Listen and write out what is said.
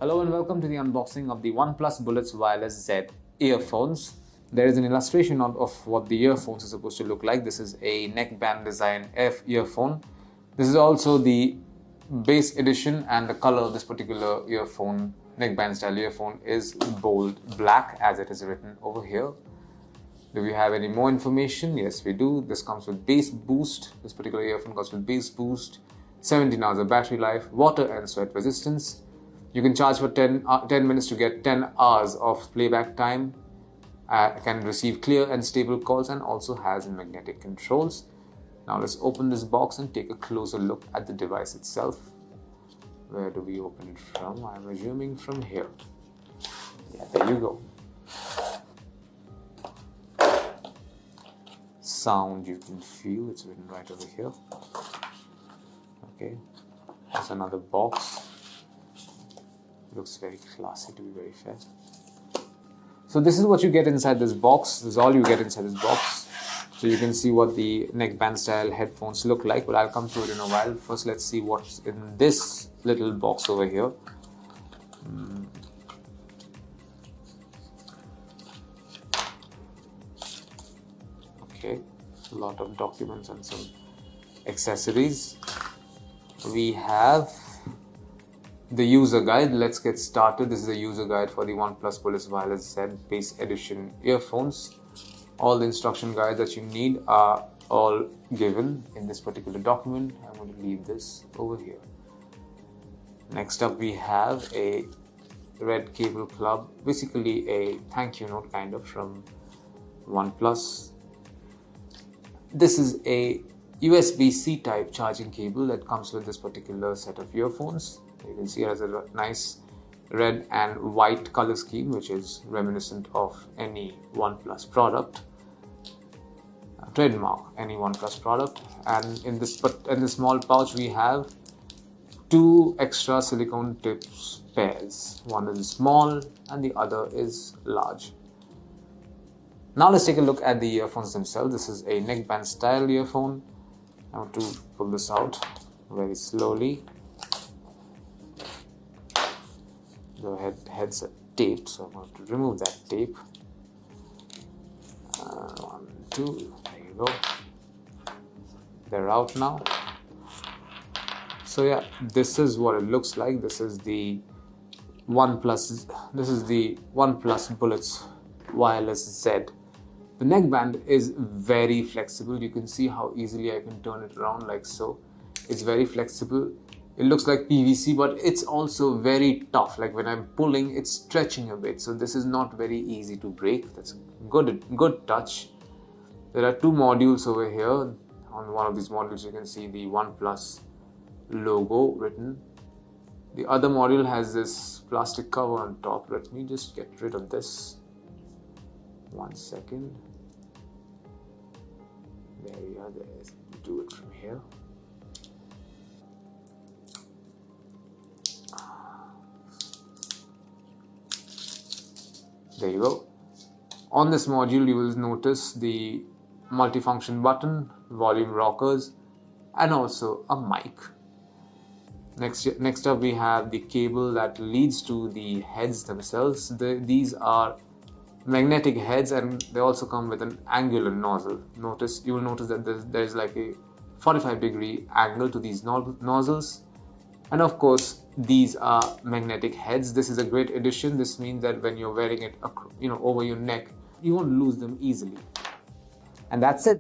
Hello and welcome to the unboxing of the OnePlus Bullets Wireless Z earphones. There is an illustration of what the earphones are supposed to look like. This is a neckband design earphone. This is also the base edition, and the color of this particular earphone, neckband style earphone, is bold black as it is written over here. Do we have any more information? Yes, we do. This comes with bass boost. This particular earphone comes with bass boost, 17 hours of battery life, water and sweat resistance. You can charge for 10 minutes to get 10 hours of playback time. Can receive clear and stable calls, and also has magnetic controls. Now let's open this box and take a closer look at the device itself. Where do we open it from? I'm assuming from here. Yeah, there you go. Sound you can feel, it's written right over here. Okay, there's another box. Looks very classy, to be very fair. So this is what you get inside this box. This is all you get inside this box. So you can see what the neckband style headphones look like, but I'll come to it in a while. First, let's see what's in this little box over here. Okay, a lot of documents and some accessories. We have the user guide. Let's get started. This is a user guide for the OnePlus Bullets Wireless Z Base Edition earphones. All the instruction guides that you need are all given in this particular document. I'm going to leave this over here. Next up, we have a red cable club, basically a thank you note kind of from OnePlus. This is a USB-C type charging cable that comes with this particular set of earphones. You can see it has a nice red and white color scheme, which is reminiscent of any OnePlus product, trademark any OnePlus product. And in this small pouch, we have two extra silicone tips pairs. One is small and the other is large. Now let's take a look at the earphones themselves. This is a neckband style earphone. I want to pull this out very slowly. The heads are taped, so I'm going to remove that tape. 1, 2, there you go. They're out now. So yeah, this is what it looks like. This is the OnePlus Bullets Wireless Z. The neckband is very flexible. You can see how easily I can turn it around like so. It's very flexible. It looks like PVC, but it's also very tough. Like when I'm pulling, it's stretching a bit. So this is not very easy to break. That's good touch. There are two modules over here. On one of these modules, you can see the OnePlus logo written. The other module has this plastic cover on top. Let me just get rid of this. 1 second. There we are. Let's do it from here. There you go. On this module, you will notice the multifunction button, volume rockers, and also a mic. Next up, we have the cable that leads to the heads themselves. These are magnetic heads, and they also come with an angular nozzle. You will notice that there is like a 45-degree angle to these nozzles. And of course, these are magnetic heads. This is a great addition. This means that when you're wearing it, over your neck, you won't lose them easily. And that's it.